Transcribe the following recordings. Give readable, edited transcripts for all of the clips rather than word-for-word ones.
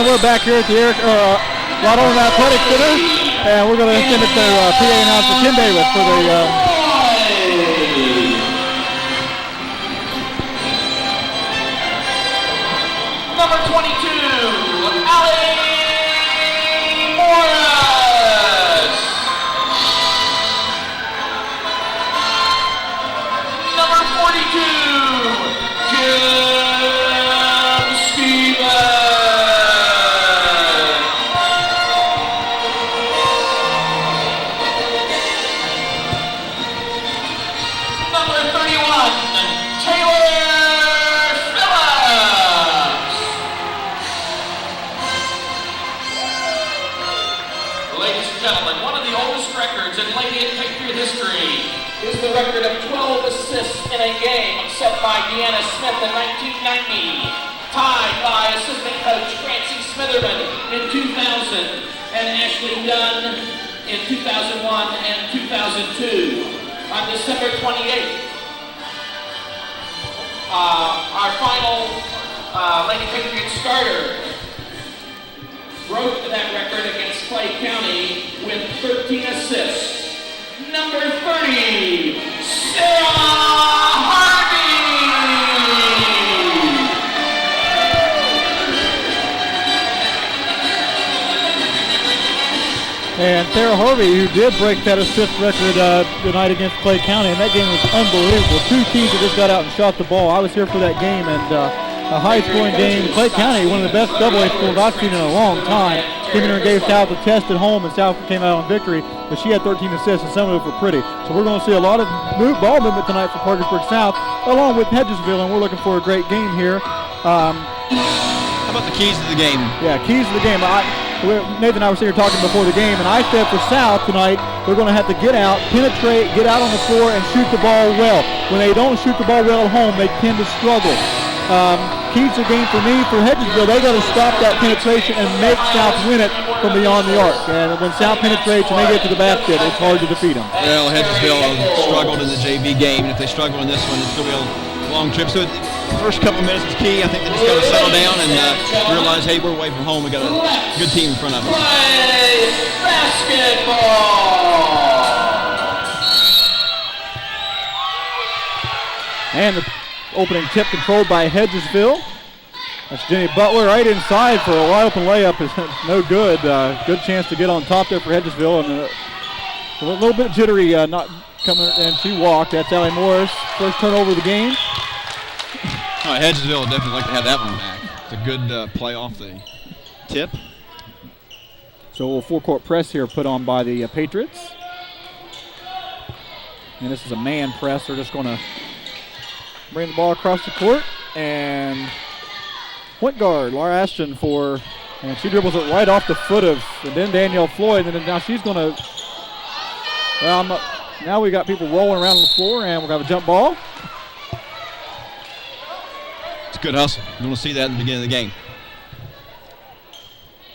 we're back here at the Waterloo Athletic Center, and we're going to send it to PA announcer Tim Davis for the number 22, Ali Morris. Number 42, Jim Stevens. Number 31, Taylor Phillips. Ladies and gentlemen, one of the oldest records in Lady and Patriot history is the record of 12 assists in a game set by Deanna Smith in 1990, tied by assistant coach Francie Smitherman in 2000 and Ashley Dunn in 2001 and 2002. On December 28th, our final Lady Patriot starter broke that record against Clay County with 13 assists. Number 30, Sarah Harvey. And Sarah Harvey, who did break that assist record tonight against Clay County, and that game was unbelievable. Two teams that just got out and shot the ball. I was here for that game, and a high-scoring game. Clay County, one of the best AA schools I've seen in a long time, came in and gave South a test at home, and South came out on victory. But she had 13 assists, and some of them were pretty. So we're going to see a lot of ball movement tonight for Parkersburg South, along with Hedgesville, and we're looking for a great game here. How about the keys to the game? Yeah, keys to the game. Nathan and I were sitting here talking before the game, and I said for South tonight, they're going to have to get out, penetrate, get out on the floor, and shoot the ball well. When they don't shoot the ball well at home, they tend to struggle. Keys to the game for me, for Hedgesville, they got to stop that penetration and make South win it from beyond the arc. And when South penetrates and they get to the basket, it's hard to defeat them. Well, Hedgesville struggled in the JV game, and if they struggle in this one, it's going to be a long trip. So the first couple of minutes is key. I think they just got to settle down and realize, hey, we're away from home. We got a good team in front of us. Play basketball. And the opening tip controlled by Hedgesville. That's Jenny Butler right inside for a wide open layup. Is no good. Good chance to get on top there for Hedgesville, and a little bit jittery, not coming, and she walked. That's Allie Morris. First turnover of the game. All right, Hedgesville would definitely like to have that one back. It's a good play off the tip. So a little four-court press here put on by the Patriots. And this is a man press. They're just going to bring the ball across the court, and point guard Laura Ashton and she dribbles it right off the foot of, and then Danielle Floyd, and then now she's going to, now we got people rolling around on the floor, and we're going to have a jump ball. It's a good hustle. You want to see that in the beginning of the game.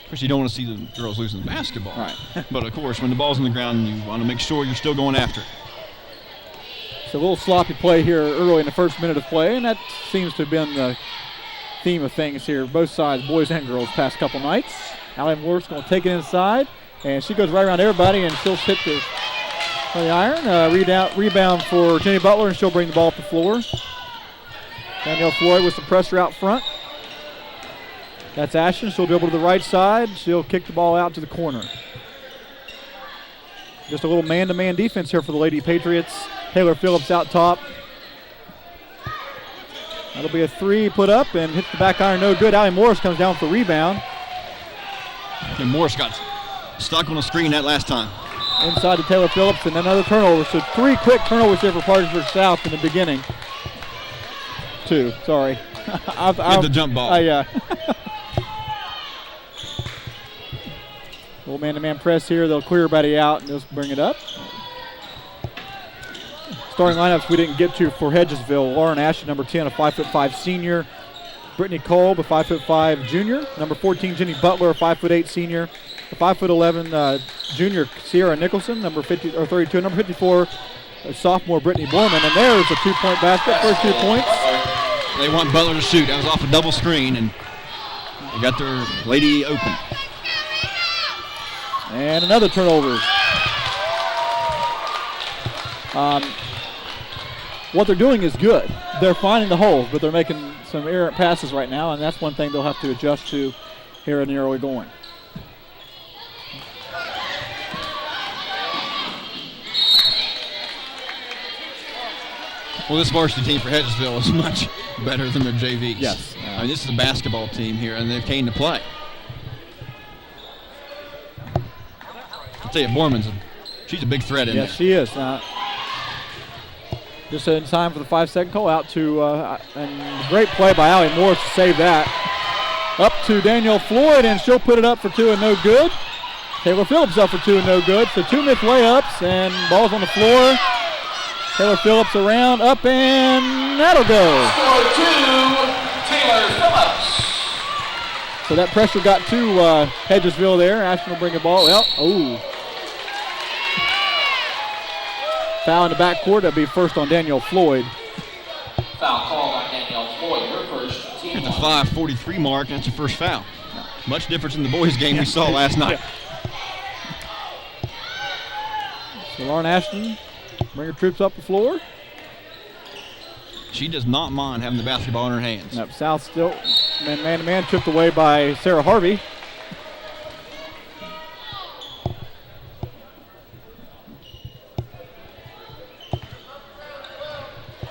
Of course, you don't want to see the girls losing the basketball. Right. But, of course, when the ball's on the ground, you want to make sure you're still going after it. So a little sloppy play here early in the first minute of play, and that seems to have been the theme of things here, both sides, boys and girls, past couple nights. Allie Morris going to take it inside, and she goes right around everybody, and she'll hit the iron. Rebound for Jenny Butler, and she'll bring the ball up the floor. Danielle Floyd with some pressure out front. That's Ashton. She'll dribble to the right side. She'll kick the ball out to the corner. Just a little man-to-man defense here for the Lady Patriots. Taylor Phillips out top. That'll be a three put up and hit the back iron, no good. Allie Morris comes down for the rebound. And Morris got stuck on the screen that last time. Inside to Taylor Phillips, and another turnover. So three quick turnovers here for Parkersburg South in the beginning. Two, sorry. Get the jump ball. Little man-to-man press here. They'll clear everybody out and just bring it up. Starting lineups we didn't get to for Hedgesville. Lauren Ashton, number 10, a 5'5" senior. Brittany Kolb, a 5'5" junior. Number 14, Jenny Butler, a 5'8" senior. A 5'11" junior, Sierra Nicholson, number 32. Number 54, sophomore Brittany Borman. And there's a two-point basket, first 2 points. They want Butler to shoot. That was off a double screen, and They got their lady open. And another turnover. What they're doing is good. They're finding the holes, but they're making some errant passes right now, and that's one thing they'll have to adjust to here in the early going. Well, this varsity team for Hedgesville is much better than their JVs. Yes. I mean, this is a basketball team here, and they came to play. I'll tell you, Borman's she's a big threat in there. Yes, she is. Just in time for the 5-second call out to, and great play by Allie Morris to save that. Up to Danielle Floyd, and she'll put it up for 2 and no good. Taylor Phillips up for 2 and no good. So 2 missed layups, and ball's on the floor. Taylor Phillips around, up, and that'll go. Score 2, Taylor Phillips. So that pressure got to Hedgesville there. Ashton will bring the ball. Well, foul in the backcourt. That'll be first on Danielle Floyd. Foul called on Danielle Floyd, her first team. At the 5:43 mark, that's your first foul. Much difference in the boys' game we saw last night. So Lauren Ashton bring her troops up the floor. She does not mind having the basketball in her hands. Up south still, man-to-man, tripped away by Sarah Harvey.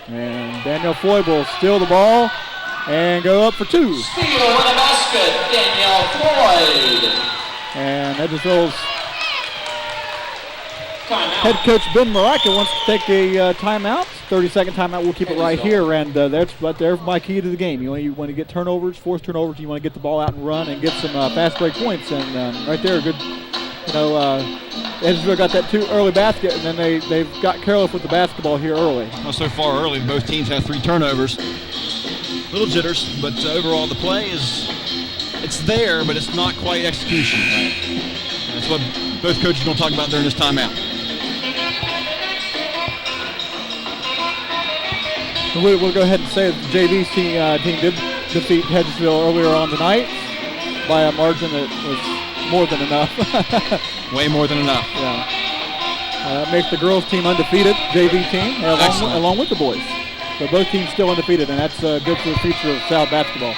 And Danielle Floyd will steal the ball and go up for 2. Steal and a basket, Danielle Floyd. And Hedgesville's Timeout. head coach Ben Maraka wants to take a timeout. 30-second timeout. We'll keep it right here, and there's my key to the game. You want to get turnovers, force turnovers. You want to get the ball out and run and get some fast break points. And right there, good. Hedgesville got that 2 early basket, and then they've got careless with the basketball here early. Well, so far early, both teams have 3 turnovers. Little jitters, but overall the play it's there, but it's not quite execution. That's what both coaches are going to talk about during this timeout. We'll go ahead and say that the JV team did defeat Hedgesville earlier on tonight by a margin that was more than enough. Way more than enough. Yeah. That makes the girls team undefeated, JV team, along with the boys. So both teams still undefeated, and that's good for the future of South basketball.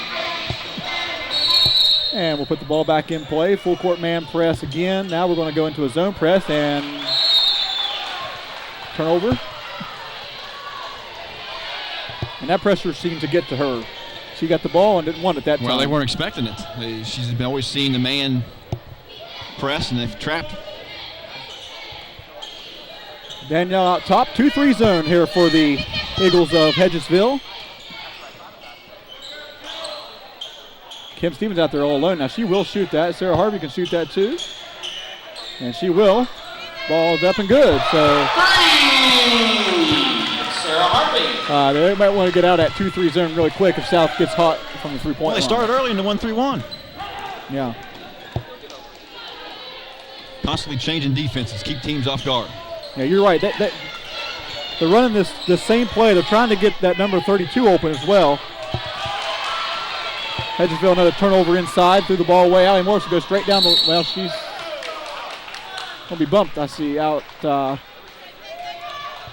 And we'll put the ball back in play. Full court man press again. Now we're going to go into a zone press and turnover. And that pressure seemed to get to her. She got the ball and didn't want it that time. Well, they weren't expecting it. She's been always seeing the man press, and they've trapped her. Danielle out top. 2-3 zone here for the Eagles of Hedgesville. Kim Stevens out there all alone. Now she will shoot that. Sarah Harvey can shoot that too. And she will. Ball's up and good. So Sarah Harvey. They might want to get out at 2-3 zone really quick if South gets hot from the three-point line. They started early in the 1-3-1. Yeah. Constantly changing defenses, keep teams off guard. Yeah, you're right. They're running this same play. They're trying to get that number 32 open as well. Hedgesville another turnover inside, threw the ball away. Allie Morris goes straight down the. Well, she's gonna be bumped. I see out,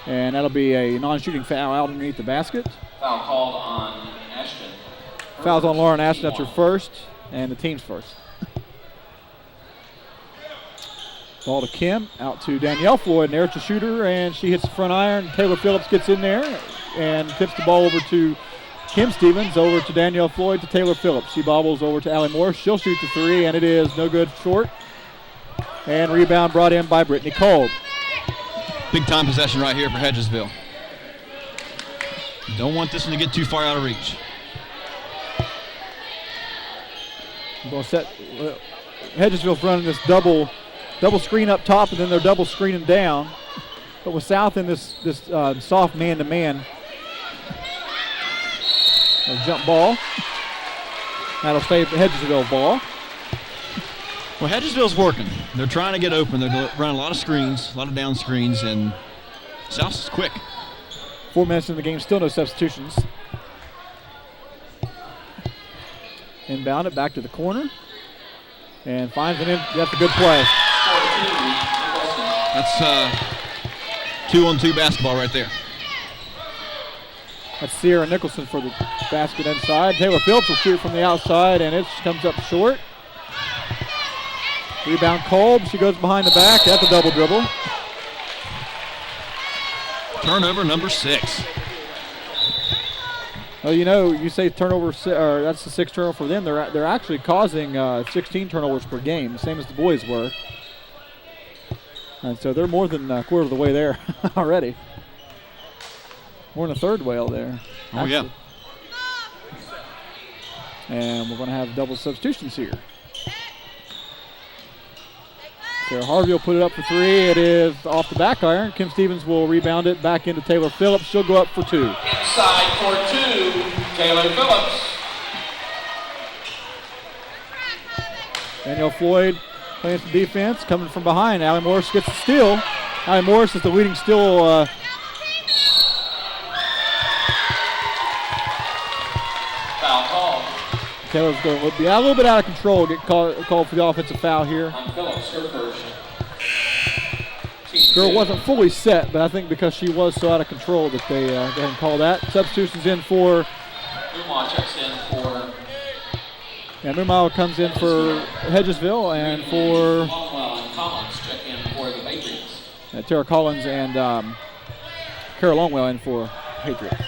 and that'll be a non-shooting foul out underneath the basket. Foul called on Ashton. Foul's on Lauren Ashton. That's her first, and the team's first. Ball to Kim, out to Danielle Floyd, and there's the shooter, and she hits the front iron. Taylor Phillips gets in there and tips the ball over to Kim Stevens, over to Danielle Floyd, to Taylor Phillips. She bobbles over to Allie Morris. She'll shoot the 3, and it is no good, short. And rebound brought in by Brittany Kolb. Big time possession right here for Hedgesville. Don't want this one to get too far out of reach. We're going to set. Hedgesville's running this double screen up top, and then they're double screening down. But with South in this soft man-to-man. A jump ball. That'll stay the Hedgesville ball. Well, Hedgesville's working. They're trying to get open. They're running a lot of screens, a lot of down screens, and South's quick. 4 minutes in the game, still no substitutions. Inbound it back to the corner. And finds it in. That's a good play. That's 2-on-2 basketball right there. That's Sierra Nicholson for the basket inside. Taylor Phillips will shoot from the outside, and it comes up short. Rebound Kolb. She goes behind the back. That's a double dribble. Turnover number 6. Well, you know, you say turnover, or that's the 6th turnover for them. They're actually causing 16 turnovers per game, same as the boys were. And so they're more than a quarter of the way there already. More than a third way there. Oh, actually. yeah. And we're going to have double substitutions here. Sarah Harvey will put it up for 3. It is off the back iron. Kim Stevens will rebound it back into Taylor Phillips. She'll go up for 2. Inside for 2, Taylor Phillips. Danielle Floyd playing some defense, coming from behind. Allie Morris gets the steal. Allie Morris is the leading steal. Foul call. Taylor's going to be a little bit out of control. Get called for the offensive foul here. On Phillips, her first. Girl wasn't fully set, but I think because she was so out of control that they go ahead and call that. Substitutions in for. Mumau checks in for. Yeah, Mumau comes in for Hedgesville and for. Longwell and Collins check in for the Patriots. Tara Collins and Kara Longwell in for Patriots.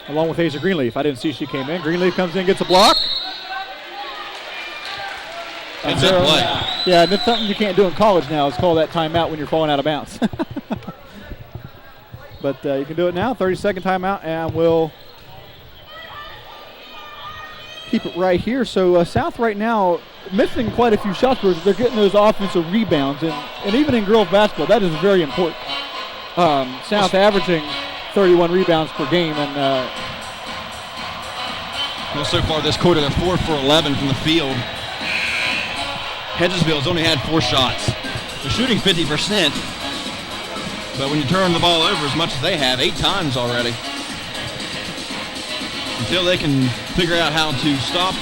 Along with Asia Greenleaf. I didn't see she came in. Greenleaf comes in, gets a block. It's a play. Yeah, that's something you can't do in college now is call that timeout when you're falling out of bounds. But you can do it now. 30-second timeout, and we'll keep it right here. So South right now missing quite a few shots, but they're getting those offensive rebounds. And even in girls basketball, that is very important. South averaging 31 rebounds per game. And well, so far this quarter, they're 4 for 11 from the field. Hedgesville's only had 4 shots. They're shooting 50%, but when you turn the ball over as much as they have, 8 times already, until they can figure out how to stop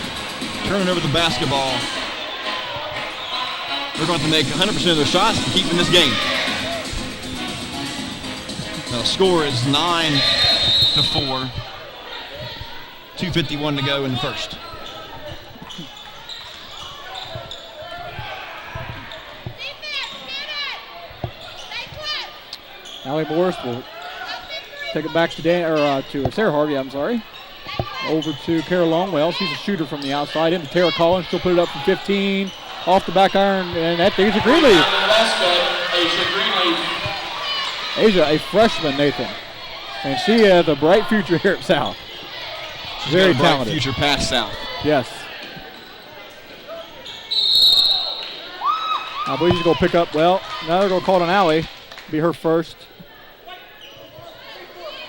turning over the basketball, they're going to make 100% of their shots to keep in this game. Now the score is 9-4. 2:51 to go in the first. Allie Morris will take it back to to Sarah Harvey, I'm sorry. Over to Kara Longwell. She's a shooter from the outside. Into Tara Collins. She'll put it up from 15. Off the back iron, and that's Asia Greenleaf. Asia Greenleaf. Asia, a freshman, Nathan. And she has a bright future here at South. She's very got a bright talented. future past South. Yes. I believe she's going to pick up, well, now they're going to call it on Allie. Be her first.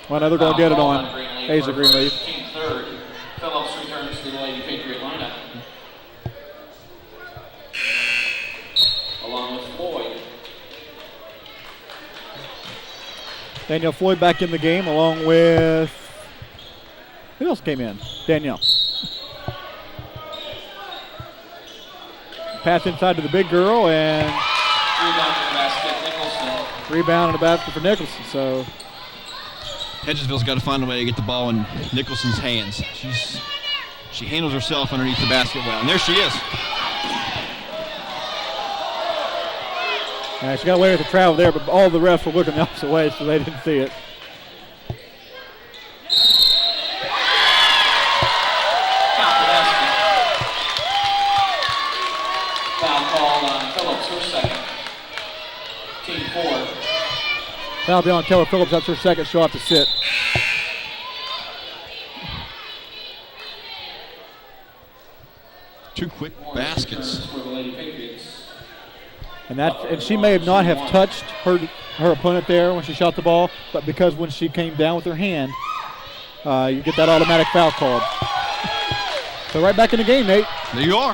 Well, now they're going to get it on Asia Greenleaf. Team third. Phillips returns to the Lady Patriot lineup. Along with Floyd. Danielle Floyd back in the game along with, who else came in? Danielle. Pass inside to the big girl and Rebound in the basket, Nicholson. rebound in the basket for Nicholson. So Hedgesville's got to find a way to get the ball in Nicholson's hands. She handles herself underneath the basket well, and there she is. she got away with the travel there, but all the refs were looking the opposite way, so they didn't see it. Count the basket. Foul called on Phillips, her second. Team 4. Foul be on Taylor Phillips. That's her second. She'll have to sit. Two quick baskets. For the Lady Patriots. And she may not have touched her opponent there when she shot the ball, but because when she came down with her hand, you get that automatic foul called. So right back in the game, Nate. There you are.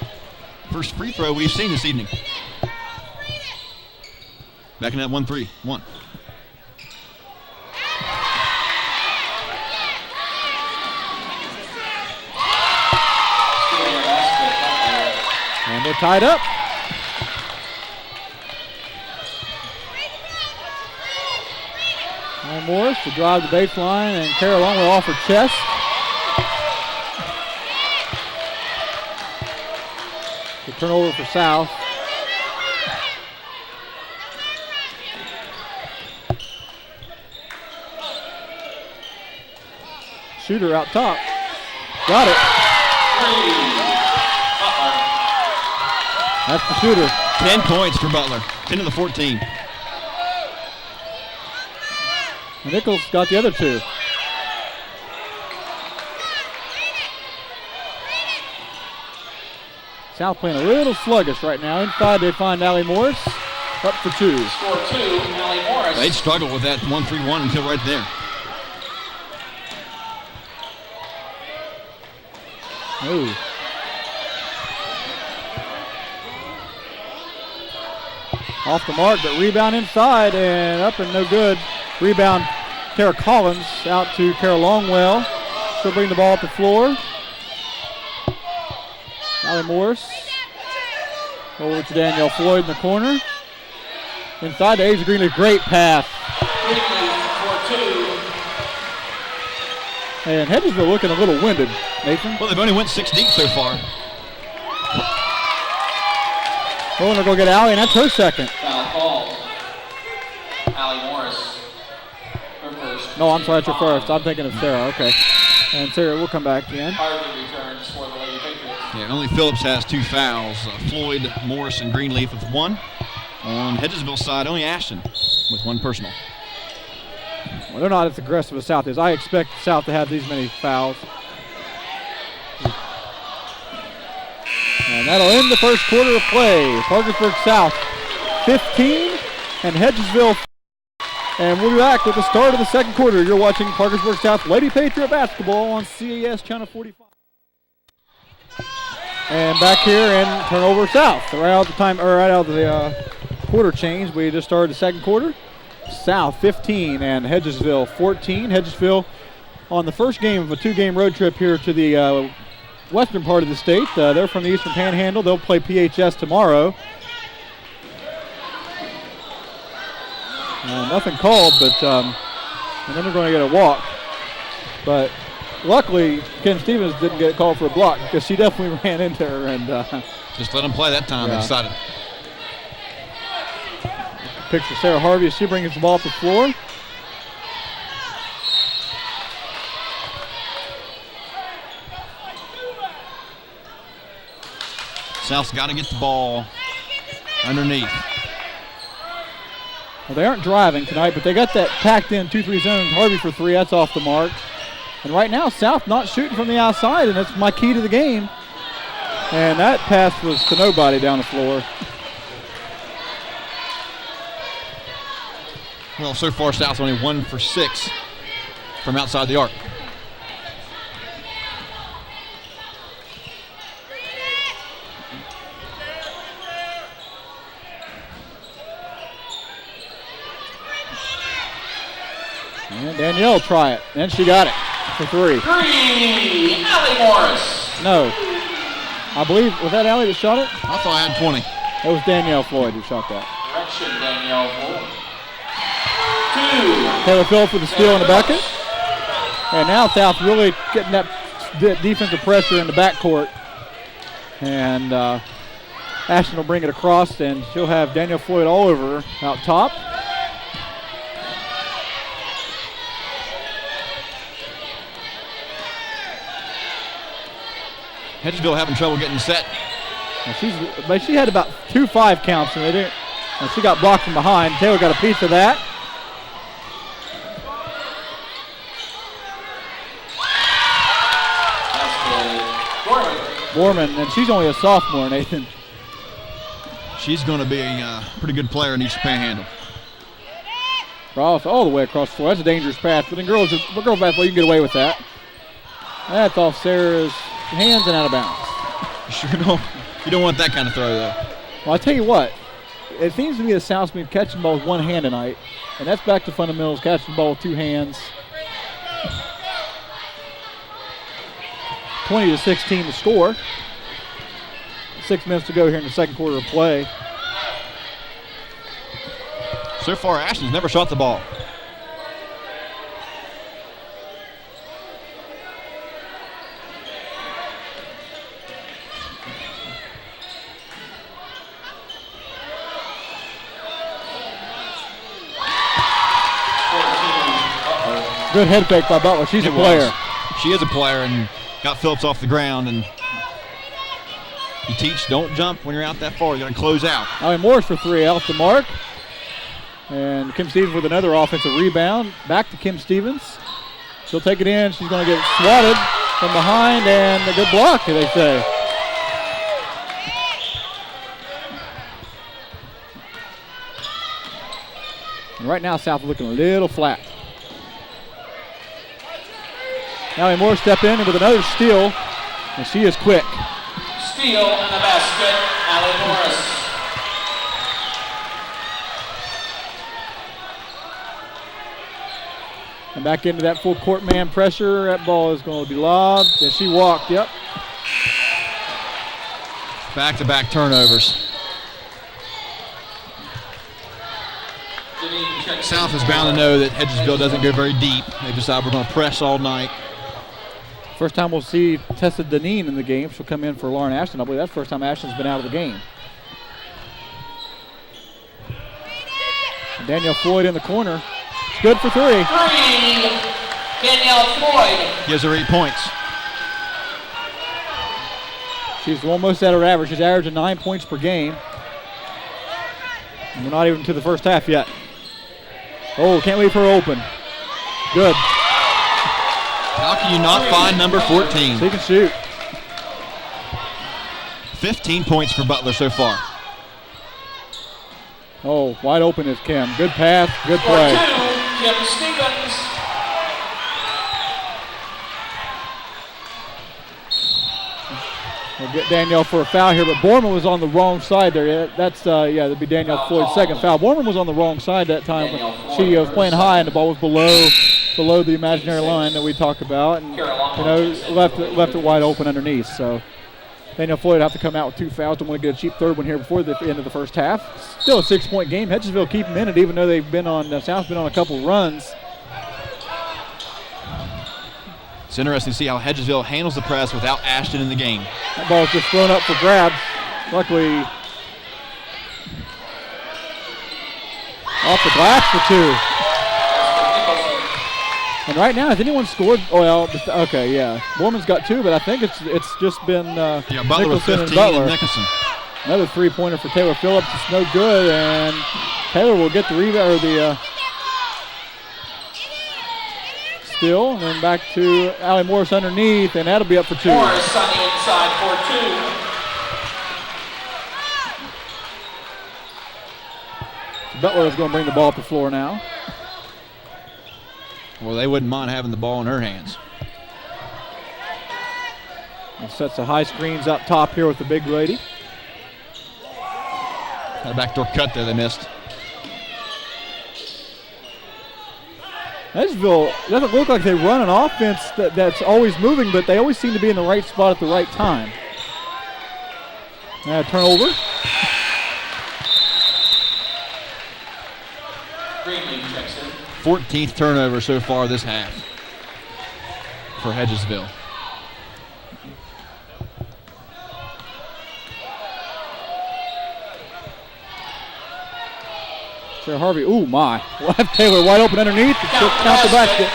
First free throw we've seen this evening. Back in that 1-3. 1. tied up. And Morris to drive the baseline, and Kara Longwell off her chest. The turnover for South. Shooter out top. Got it. That's the shooter. 10 points for Butler. 10 to the 14. Nichols got the other two. South playing a little sluggish right now. Inside they find Allie Morris. Up for two. Score 2, Allie Morris. They'd struggle with that 1-3-1 until right there. Ooh. Off the mark, but rebound inside and up and no good. Rebound, Tara Collins out to Kara Longwell. She'll bring the ball up the floor. Allie Morris over to Danielle Floyd in the corner. Inside to Asia Greenlee, great pass. And Hedgesville looking a little winded, Nathan. Well, they've only went 6 deep so far. Oh, and they're going to get Allie, and that's her second. Foul called. Allie Morris. Her first. No, I'm sorry, that's her first. I'm thinking of Sarah, okay. And Sarah will come back in. Hardly returns for the Lady Patriots. Yeah, only Phillips has 2 fouls. Floyd, Morris, and Greenleaf with 1. On Hedgesville's side, only Ashton with 1 personal. Well, they're not as aggressive as South is. I expect South to have these many fouls. And that'll end the first quarter of play. Parkersburg South 15 and Hedgesville. And we'll be back with the start of the second quarter. You're watching Parkersburg South Lady Patriot basketball on CAS Channel 45. And back here in turnover South. Right out of the quarter change. We just started the second quarter. South 15 and Hedgesville 14. Hedgesville on the first game of a 2-game road trip here to the western part of the state. They're from the Eastern Panhandle. They'll play PHS tomorrow. Nothing called, but and then they're going to get a walk. But luckily, Ken Stevens didn't get called for a block because she definitely ran into her and just let them play that time. They decided. Picture Sarah Harvey as she brings the ball up the floor. South's got to get the ball underneath. Well, they aren't driving tonight, but they got that packed in 2-3 zone. Harvey for 3, that's off the mark. And right now, South not shooting from the outside, and that's my key to the game. And that pass was to nobody down the floor. Well, so far, South's only 1 for 6 from outside the arc. And Danielle try it, and she got it for 3. 3, Allie Morris. No. I believe, was that Allie that shot it? I thought I had 20. It was Danielle Floyd who shot that. Direction, Danielle Floyd. 2. Taylor Phillips with the steal in the bucket. And now South really getting that defensive pressure in the backcourt. And Ashton will bring it across, and she'll have Danielle Floyd all over her out top. Hedgesville having trouble getting set. But she had about 2 5 counts, and they didn't. And she got blocked from behind. Taylor got a piece of that. Borman, and she's only a sophomore, Nathan. She's going to be a pretty good player in East Panhandle. Ross all the way across the floor. That's a dangerous pass, but in girls basketball, you can get away with that. That's off Sarah's hands and out of bounds. You don't want that kind of throw, though. Well, I tell you what, it seems to me that South's been catching the ball with 1 hand tonight, and that's back to fundamentals, catching the ball with 2 hands. 20-16 to score. 6 minutes to go here in the second quarter of play. So far, Ashton's never shot the ball. Good head fake by Butler. She's a player. She is a player and got Phillips off the ground. And you teach, don't jump when you're out that far. You got to close out. Allie Morris for three, off the mark. And Kim Stevens with another offensive rebound. Back to Kim Stevens. She'll take it in. She's going to get swatted from behind, and a good block, they say. And right now, South looking a little flat. Allie Morris step in with another steal, and she is quick. Steal and the basket, Allie Morris. And back into that full court man pressure. That ball is going to be lobbed, and she walked, yep. Back-to-back turnovers. South is bound to know that Hedgesville doesn't go very deep. They decide we're going to press all night. First time we'll see Tessa Deneen in the game. She'll come in for Lauren Ashton. I believe that's the first time Ashton's been out of the game. And Danielle Floyd in the corner. It's good for three. Danielle Floyd. Gives her 8 points. She's almost at her average. She's averaging 9 points per game. And we're not even to the first half yet. Oh, can't leave her open. Good. How can you not find number 14? She can shoot. 15 points for Butler so far. Oh, wide open is Kim. Good pass, good play. For two, Kim Stevens. We'll get Danielle for a foul here, but Borman was on the wrong side there. That's, that'd be Danielle Floyd's second foul. Borman was on the wrong side that time. She was playing high, and the ball was below the imaginary line that we talk about, and left it wide open underneath. So Danielle Floyd will have to come out with 2 fouls. Don't want to get a cheap third one here before the end of the first half. Still a 6-point game. Hedgesville keep them in it, even though they've been on South's been on a couple runs. It's interesting to see how Hedgesville handles the press without Ashton in the game. That ball's just thrown up for grabs. Luckily, off the glass for 2. And right now, has anyone scored? Oh, well, okay, yeah. Borman's got 2, but I think it's just been Butler with 15 and Butler. and Nicholson. Another 3-pointer for Taylor Phillips. It's no good, and Taylor will get the rebound or the steal, and then back to Allie Morris underneath, and that'll be up for 2. Morris on the inside for 2. Butler is going to bring the ball up the floor now. Well, they wouldn't mind having the ball in her hands. And sets the high screens up top here with the big lady. Got a backdoor cut there they missed. Hedgesville doesn't look like they run an offense that's always moving, but they always seem to be in the right spot at the right time. Now turnover. Greenlee checks in. 14th turnover so far this half for Hedgesville. Sarah Harvey, ooh my. We'll have Taylor wide open underneath. Count the basket.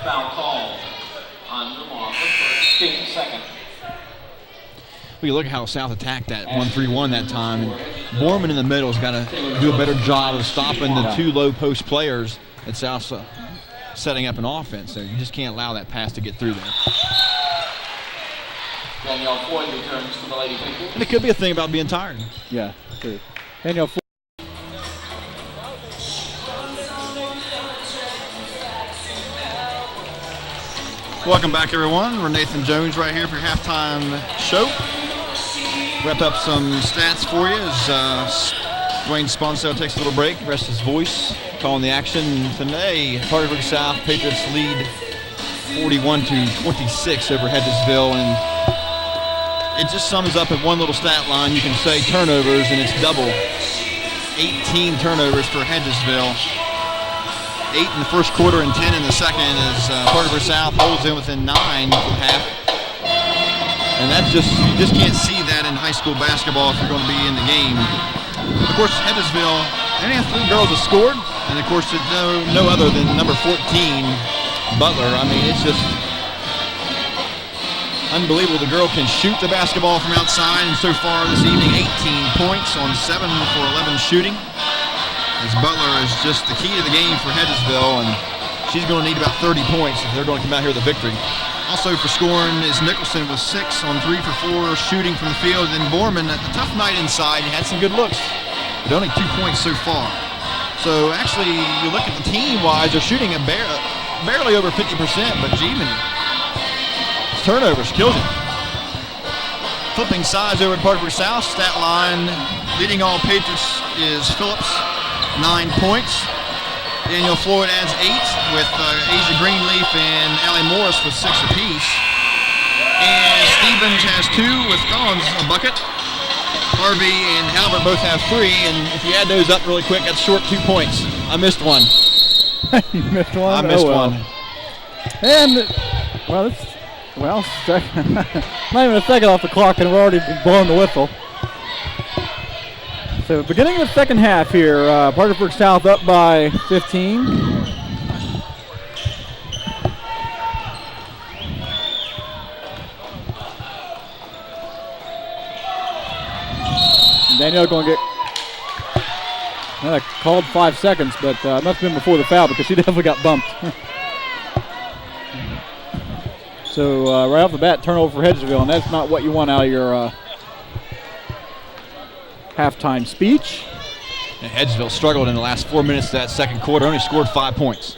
Foul call on Newmar. First, second. Well, you look at how South attacked that 1-3-1 that time. And Borman in the middle has got to do a better job of stopping the 2 low post players at South setting up an offense. So you just can't allow that pass to get through there. Danielle Floyd returns to the Lady Patriots. And it could be a thing about being tired. Yeah, true. Danielle Floyd. Welcome back, everyone. We're Nathan Jones right here for your halftime show. Wrap up some stats for you as Dwayne Sponso takes a little break, rest his voice calling the action today. Parkersburg South Patriots lead 41-26 over Hedgesville, and it just sums up at one little stat line. You can say turnovers, and it's double. 18 turnovers for Hedgesville. 8 in the first quarter and 10 in the second as Parkersburg South holds in within 9 for half. And that's you just can't see that in high school basketball if you're going to be in the game. Of course, Hedgesville, they only have 3 girls that scored, and of course, no other than number 14, Butler. I mean, it's just unbelievable. The girl can shoot the basketball from outside, and so far this evening, 18 points on 7 for 11 shooting. As Butler is just the key to the game for Hedgesville, and she's going to need about 30 points if they're going to come out here with a victory. Also for scoring is Nicholson with 6 on 3 for 4 shooting from the field. And Borman, a tough night inside, he had some good looks, but only 2 points so far. So actually, you look at the team-wise, they're shooting barely over 50%, but G-Man, turnovers kills him. Flipping sides over at Parkersburg South, stat line leading all Patriots is Phillips, 9 points. Daniel Floyd adds 8 with Asia Greenleaf and Allie Morris with 6 apiece. And Stevens has 2 with Collins a bucket. Harvey and Halbert both have 3, and if you add those up really quick, that's short 2 points. I missed one. You missed one? I missed one. And, not even a second off the clock, and we're already blowing the whistle. So beginning of the second half here, Parkersburg South up by 15. And Danielle going to get called 5 seconds, but it must have been before the foul because she definitely got bumped. So right off the bat, turnover for Hedgesville, and that's not what you want out of your halftime speech. And Hedgesville struggled in the last 4 minutes of that second quarter, only scored 5 points.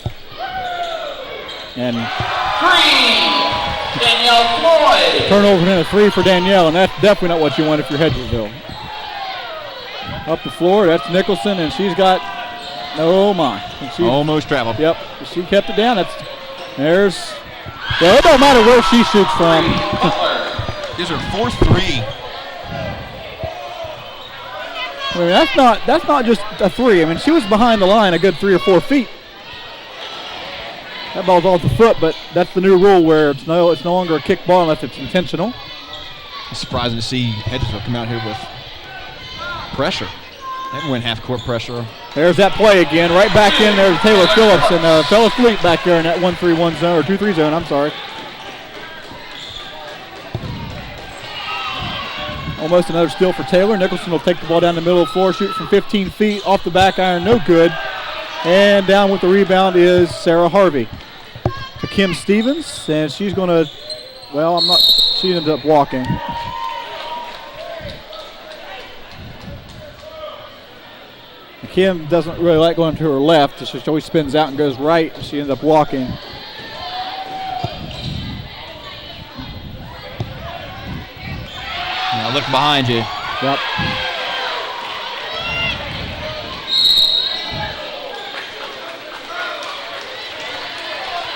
And 3, Danielle Floyd. Turnover and a 3 for Danielle, and that's definitely not what you want if you're Hedgesville. Up the floor, that's Nicholson, and she's got, oh my. Almost traveled. Yep, she kept it down. Well, it don't matter where she shoots from. These are 4-3. I mean, that's not just a 3. I mean, she was behind the line a good 3 or 4 feet. That ball's off the foot, but that's the new rule where it's no longer a kick ball unless it's intentional. It's surprising to see Hedgesville come out here with pressure. They haven't went half-court pressure. There's that play again, right back in there to Taylor Phillips, and fell asleep back there in that 1-3-1 zone, or 2-3 zone, I'm sorry. Almost another steal for Taylor. Nicholson will take the ball down the middle of the floor, shoot from 15 feet, off the back iron, no good. And down with the rebound is Sarah Harvey. To Kim Stevens, and she's going to, she ends up walking. Kim doesn't really like going to her left. She always spins out and goes right. She ends up walking. Now look behind you. Yep.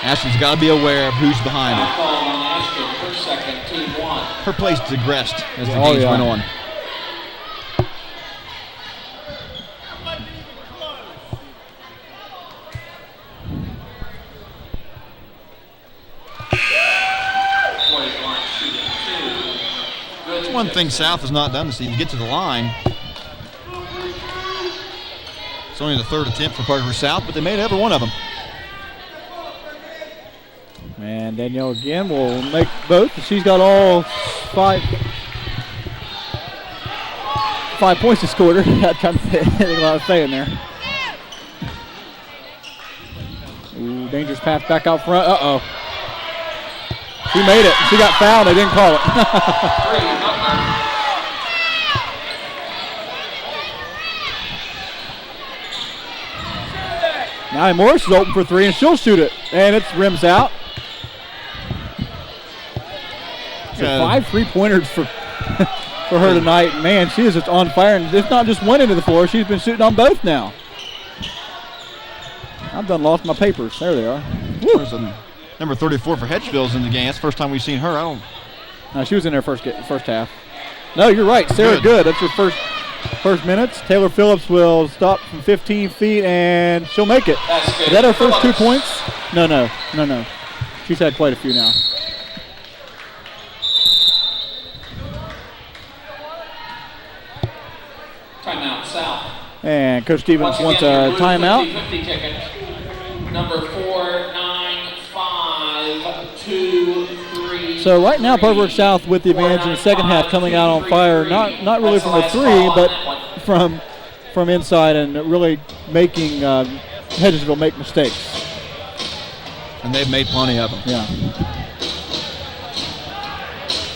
Ashton's got to be aware of who's behind her. Call on Ashton, her second, team 1. Her place digressed as the games went on. That's one thing South has not done this season, get to the line. It's only the 3rd attempt for Parkersburg South, but they made every one of them. And Danielle again will make both. She's got all 5 points this quarter. I'm trying to think what I was saying there. Ooh, dangerous pass back out front. Uh-oh. She made it. She got fouled. They didn't call it. Now Morris is open for 3, and she'll shoot it. And it's rims out. So 5 3-pointers for her tonight. Man, she is just on fire. And it's not just one end of the floor. She's been shooting on both now. I've done lost my papers. There they are. There's a number 34 for Hedgesville's in the game. That's the first time we've seen her. No, she was in there first half. No, you're right. Sarah Good. That's her first minutes. Taylor Phillips will stop from 15 feet, and she'll make it. Is that her first 2 points? No. She's had quite a few now. Timeout, South. And Coach Stevens wants a timeout. 50 ticket. Number 49523. So right now, Parkersburg South with the advantage in the second half, coming out on fire. Not really from the three, but from inside, and really making Hedgesville make mistakes. And they've made plenty of them. Yeah.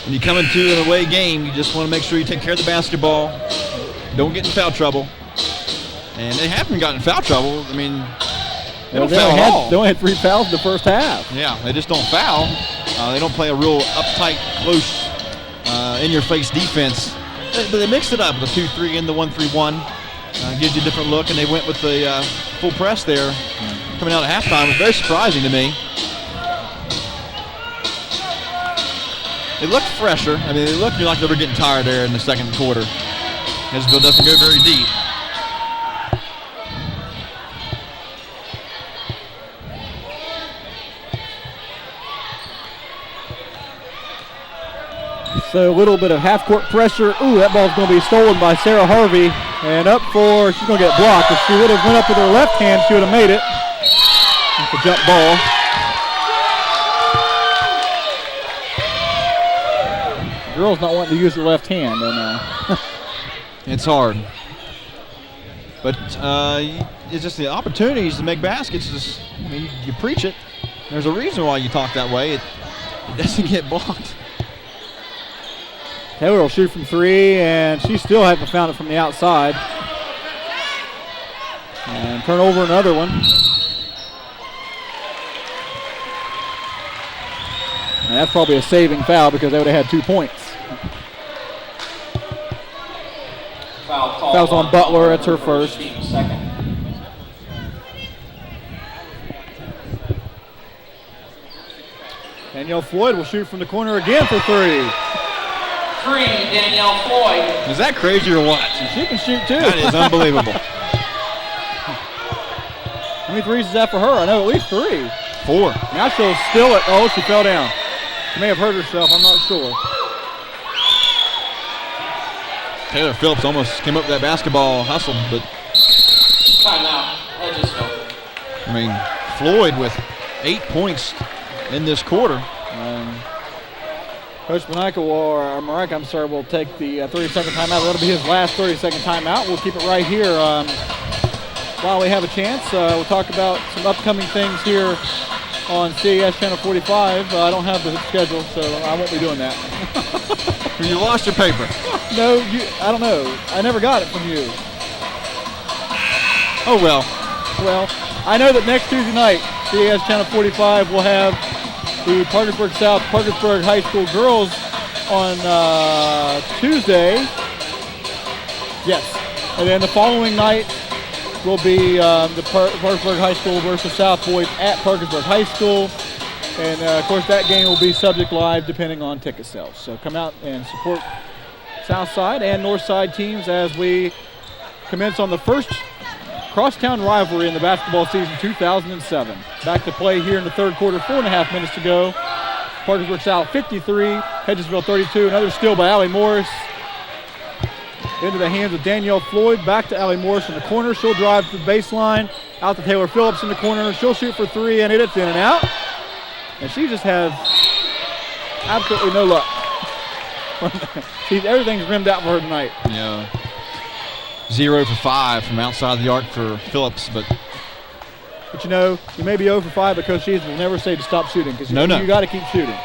When you come into an away game, you just want to make sure you take care of the basketball, don't get in foul trouble. And they haven't gotten in foul trouble. I mean, they don't foul at all. They only had 3 fouls in the first half. Yeah, they just don't foul. They don't play a real uptight, close, in-your-face defense. But they mixed it up with the 2-3 and the 1-3-1. Gives you a different look, and they went with the full press there. Coming out at halftime was very surprising to me. They looked fresher. I mean, they looked like they were getting tired there in the second quarter. Hedgesville doesn't go very deep. So a little bit of half-court pressure. Ooh, that ball's going to be stolen by Sarah Harvey. And she's going to get blocked. If she would have went up with her left hand, she would have made it. That's a jump ball. The girl's not wanting to use her left hand. And, it's hard. But it's just the opportunities to make baskets. You preach it. There's a reason why you talk that way. It doesn't get blocked. Taylor will shoot from 3, and she still hasn't found it from the outside. And turn over another one. And that's probably a saving foul because they would have had 2 points. Foul's on Butler. That's her first. Danielle Floyd will shoot from the corner again for 3. Danielle Floyd. Is that crazy or what? She can shoot too. That is unbelievable. How many threes is that for her? I know at least 3. 4. Now she'll steal it. Oh, she fell down. She may have hurt herself. I'm not sure. Taylor Phillips almost came up with that basketball hustle, but Timeout. Hedgesville. I mean, Floyd with 8 points in this quarter. Coach Marika will take the 30-second timeout. That'll be his last 30-second timeout. We'll keep it right here while we have a chance. We'll talk about some upcoming things here on CAS Channel 45. I don't have the schedule, so I won't be doing that. You lost your paper. No, I don't know. I never got it from you. Oh, well. Well, I know that next Tuesday night, CAS Channel 45 will have the Parkersburg South Parkersburg High School girls on Tuesday. Yes. And then the following night will be the Parkersburg High School versus South boys at Parkersburg High School. And, of course, that game will be subject live depending on ticket sales. So come out and support South Side and North Side teams as we commence on the first crosstown rivalry in the basketball season 2007. Back to play here in the third quarter, 4.5 minutes to go. Parkersburg South 53, Hedgesville 32. Another steal by Allie Morris. Into the hands of Danielle Floyd. Back to Allie Morris in the corner. She'll drive to the baseline. Out to Taylor Phillips in the corner. She'll shoot for 3, and it's in and out. And she just has absolutely no luck. Everything's rimmed out for her tonight. Yeah. 0 for 5 from outside the arc for Phillips, but you know, you may be 0 for 5, but Coach Cheese will never say to stop shooting because you got to keep shooting.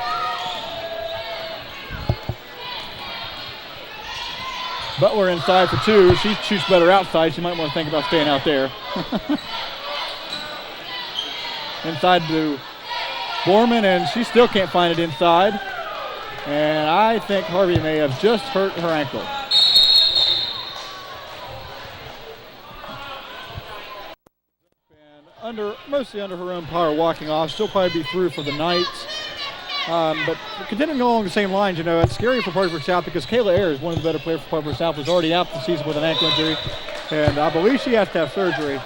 Butler inside for 2. She shoots better outside. She might want to think about staying out there. Inside to Borman, and she still can't find it inside. And I think Harvey may have just hurt her ankle. mostly under her own power walking off. She'll probably be through for the night. But continuing along the same lines, you know, it's scary for Parkersburg South because Kayla Ayers, one of the better players for Parkersburg South, was already out the season with an ankle injury. And I believe she has to have surgery.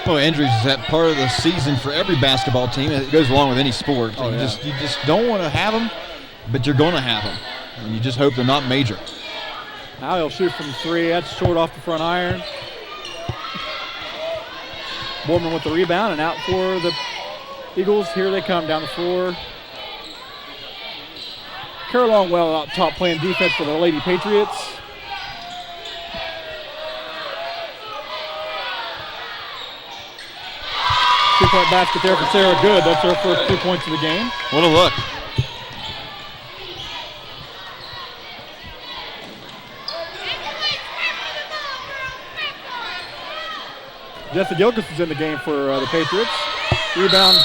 Well, injuries is that part of the season for every basketball team. It goes along with any sport. Oh, you just don't want to have them, but you're going to have them. And you just hope they're not major. Now he'll shoot from 3. That's short off the front iron. Borman with the rebound and out for the Eagles. Here they come down the floor. Caroline well out top playing defense for the Lady Patriots. Two-point basket there for Sarah Good. That's her first 2 points of the game. What a look. Jessica Gilkison's in the game for the Patriots. Rebound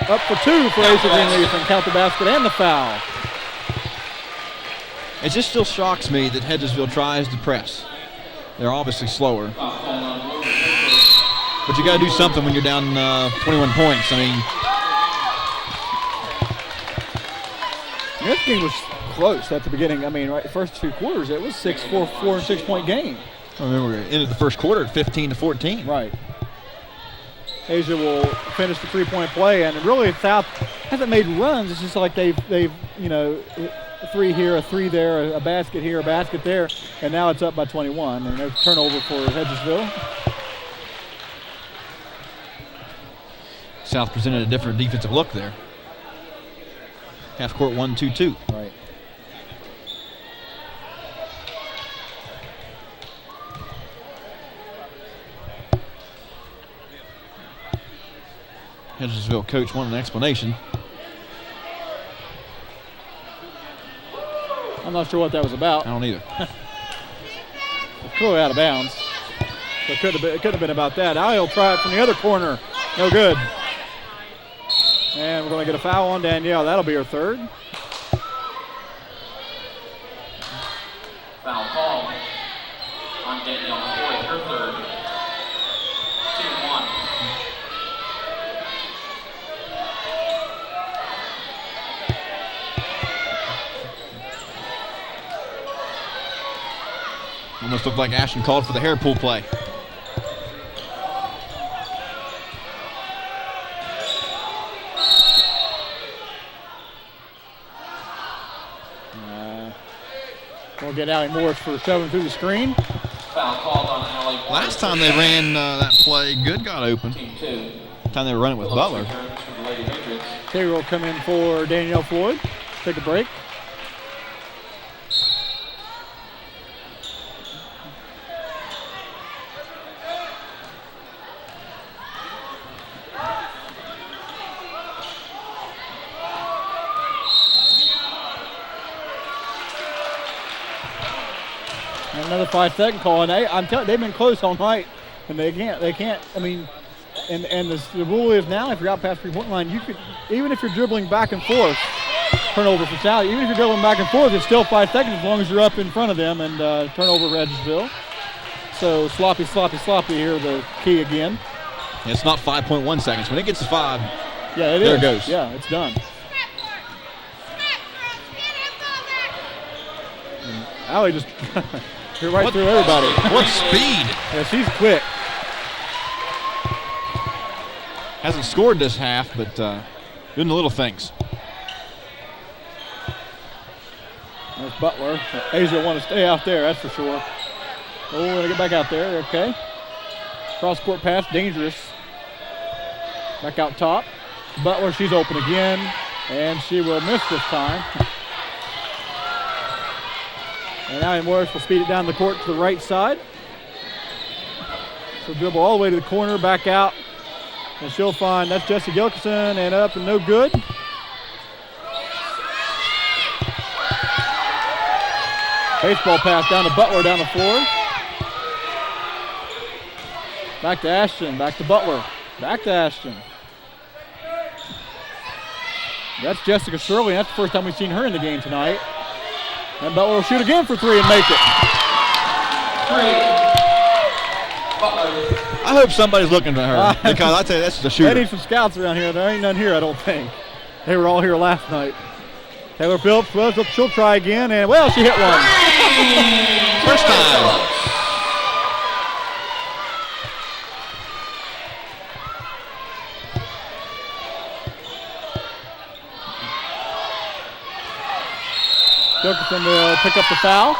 up for 2 for Asia Greenleaf and count the basket and the foul. It just still shocks me that Hedgesville tries to press. They're obviously slower. But you got to do something when you're down 21 points. I mean, this game was close at the beginning. I mean, right, first 2 quarters, it was 4 and 6 point game. I remember we ended the first quarter at 15-14. Right. Asia will finish the 3-point play, and really South hasn't made runs. It's just like they've you know, a 3 here, a 3 there, a basket here, a basket there, and now it's up by 21. And no turnover for Hedgesville. South presented a different defensive look there. Half court 1-2-2. Right. Hedgesville coach wanted an explanation. I'm not sure what that was about. I don't either. It's clearly out of bounds. So it couldn't have been about that. Now he'll try it from the other corner. No good. And we're going to get a foul on Danielle. That'll be her 3rd. Foul call on Danielle Floyd, her 3rd. Team 1. Almost looked like Ashton called for the hair pull play. We'll get Allie Morris for shoving through the screen. Foul called on Allie Morris. Last time they ran that play, Good got open. Team 2. The time they were running with Butler. Taylor will come in for Danielle Floyd. Take a break. Another 5-second call, and I'm telling you, they've been close all night, and they can't. I mean, and the rule is now, if you're out past 3-point line, you could, even if you're dribbling back and forth, turnover for South. Even if you're dribbling back and forth, it's still 5 seconds as long as you're up in front of them, and turnover for Hedgesville. So sloppy here, the key again. Yeah, it's not 5.1 seconds. When it gets to 5, yeah, there it goes. Yeah, it's done. And Allie just threw right through everybody. What speed. Yeah, she's quick. Hasn't scored this half, but doing the little things. There's Butler. Asia will want to stay out there, that's for sure. Oh, we're going to get back out there, okay. Cross-court pass, dangerous. Back out top. Butler, she's open again, and she will miss this time. And now Morris will speed it down the court to the right side. She'll dribble all the way to the corner, back out. And she'll find, that's Jessie Gilkison, and up and no good. Baseball pass down to Butler down the floor. Back to Ashton, back to Butler, back to Ashton. That's Jessica Sterling. That's the first time we've seen her in the game tonight. And Butler will shoot again for 3 and make it. Butler. I hope somebody's looking for her because I tell you, that's the shooter. They need some scouts around here. There ain't none here, I don't think. They were all here last night. Taylor Phillips, well, she'll try again, and well, she hit one. First time. Wilkerson will pick up the foul.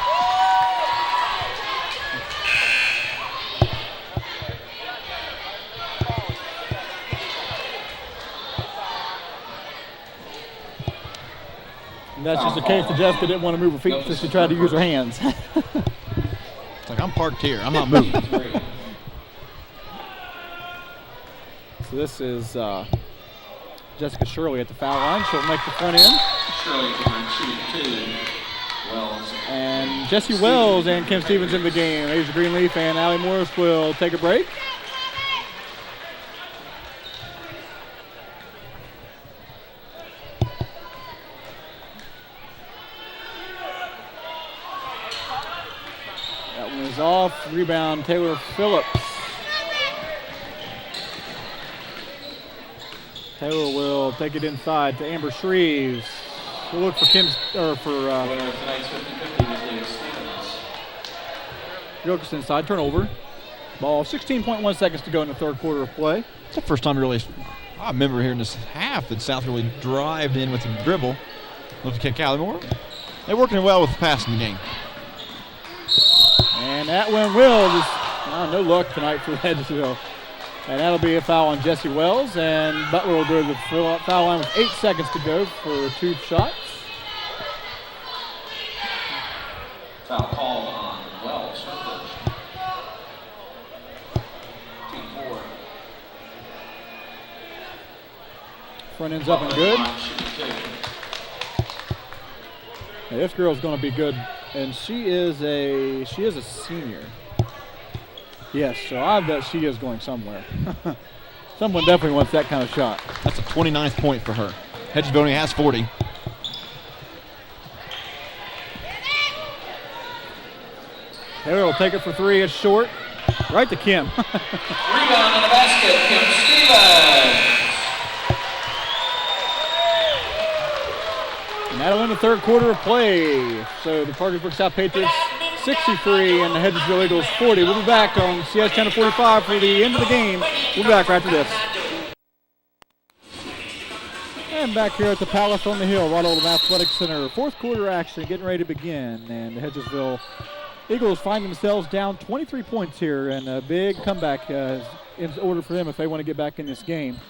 And that's just a case that Jessica didn't want to move her feet, so she tried to use her hands. It's like, I'm parked here. I'm not moving. So this is Jessica Shirley at the foul line. She'll make the front end. Shirley can shoot 2. Wells. And Jessie Wells and Kim Stevens in the game. Asia Greenleaf and Allie Morris will take a break. That one is off. Rebound, Taylor Phillips. Taylor will take it inside to Amber Shreves. We'll look for Wilkerson side turnover. Ball 16.1 seconds to go in the third quarter of play. It's the first time really, I remember here in this half that South really drived in with the dribble. Looked to kick out more. They're working well with passing the game. And that one will just no luck tonight for Hedgesville. And that'll be a foul on Jessie Wells, and Butler will go to the foul line with 8 seconds to go for 2 shots. Foul called on Wells. Team 4. Front end's up and good. Now, this girl's going to be good, and she is a senior. Yes, so I bet she is going somewhere. Someone definitely wants that kind of shot. That's a 29th point for her. Hedgesville only has 40. Taylor will take it for 3. It's short. Right to Kim. Rebound in the basket, Kim Stevens. And that'll end the third quarter of play. So the Parkersburg South Patriots 63 and the Hedgesville Eagles 40. We'll be back on CS 10-45 for the end of the game. We'll be back right after this. And back here at the Palace on the Hill, Rod Oldham Athletic Center. Fourth quarter action getting ready to begin. And the Hedgesville Eagles find themselves down 23 points here, and a big comeback is in order for them if they want to get back in this game.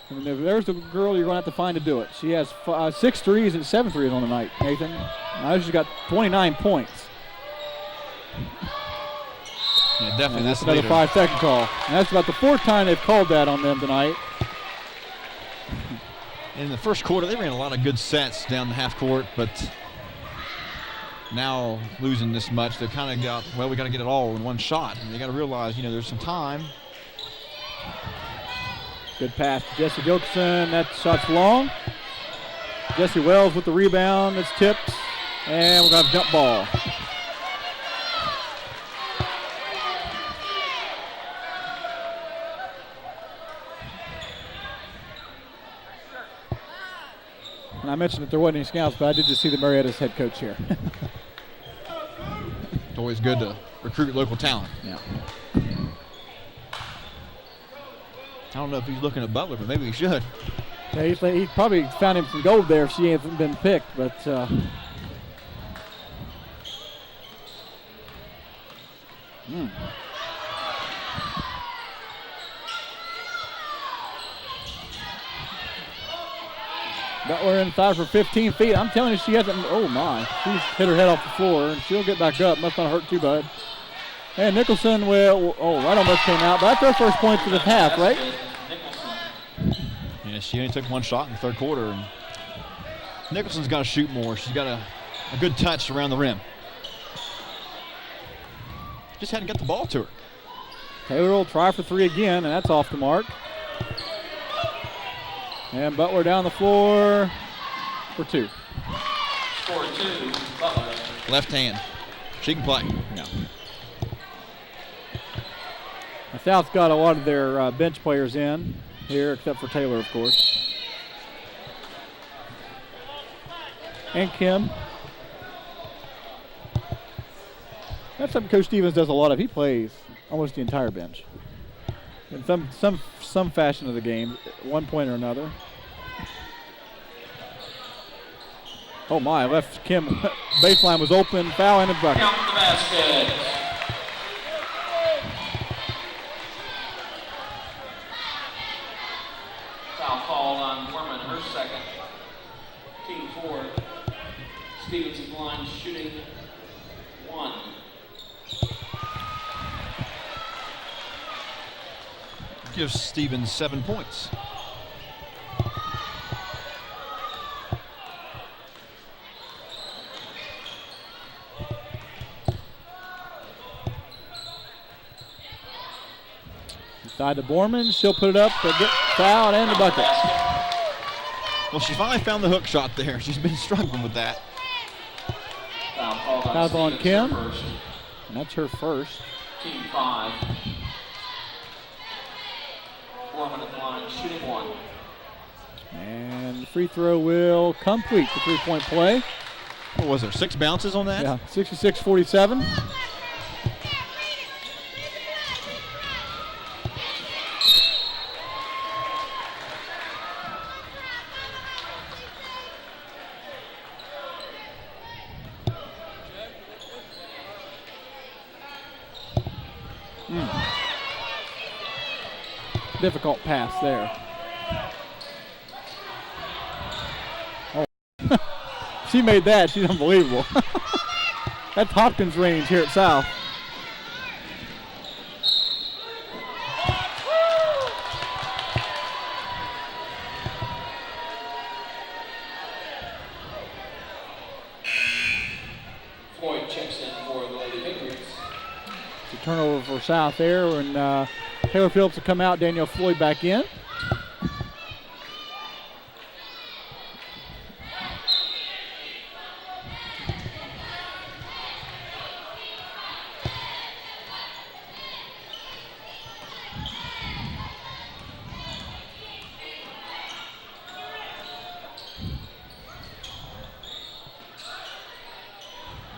And there's the girl you're going to have to find to do it. She has 6 threes and 7 threes on the night, Nathan. Now she's got 29 points. Yeah, definitely. That's another 5-second call. And that's about the 4th time they've called that on them tonight. In the first quarter, they ran a lot of good sets down the half court, but now losing this much, they've kind of got, well, we got to get it all in one shot. And they got to realize, there's some time. Good pass to Jessie Gilkison. That shot's long. Jessie Wells with the rebound. It's tipped. And we've got a jump ball. And I mentioned that there wasn't any scouts, but I did just see the Marietta's head coach here. It's always good to recruit local talent. Yeah. I don't know if he's looking at Butler, but maybe he should. Yeah, he probably found him some gold there if she hasn't been picked, but Butler inside for 15 feet. I'm telling you, she hasn't. Oh my! She's hit her head off the floor, and she'll get back up. Must not hurt too bad. And Nicholson will. Oh, that almost came out. But that's her first point for the half, right? Yeah, she only took one shot in the third quarter, and Nicholson's got to shoot more. She's got a good touch around the rim. Just hadn't got the ball to her. Taylor will try for 3 again, and that's off the mark. And Butler down the floor for 2. Score 2, Butler. Left hand. She can play. Yeah. The South's got a lot of their bench players in here, except for Taylor, of course. And Kim. That's something Coach Stevens does a lot of. He plays almost the entire bench in some fashion of the game, at one point or another. Oh my, left Kim baseline was open, foul and a bucket. Count the basket. Foul called on Gorman, her second. Team 4. Stevens and Blind shooting 1. Gives Stevens 7 points. Side to Borman, she'll put it up, get fouled and the bucket. Well, she finally found the hook shot there. She's been struggling with that. Foul's on Kim, and that's her first. Team 5. Borman at the line, shooting 1. And the free throw will complete the three-point play. What was there, 6 bounces on that? Yeah, 66-47. Difficult pass there. Oh. She made that. She's unbelievable. That's Hopkins range here at South. Floyd checks in for the Lady Patriots. It's a turnover for South there, and Taylor Phillips will come out, Danielle Floyd back in.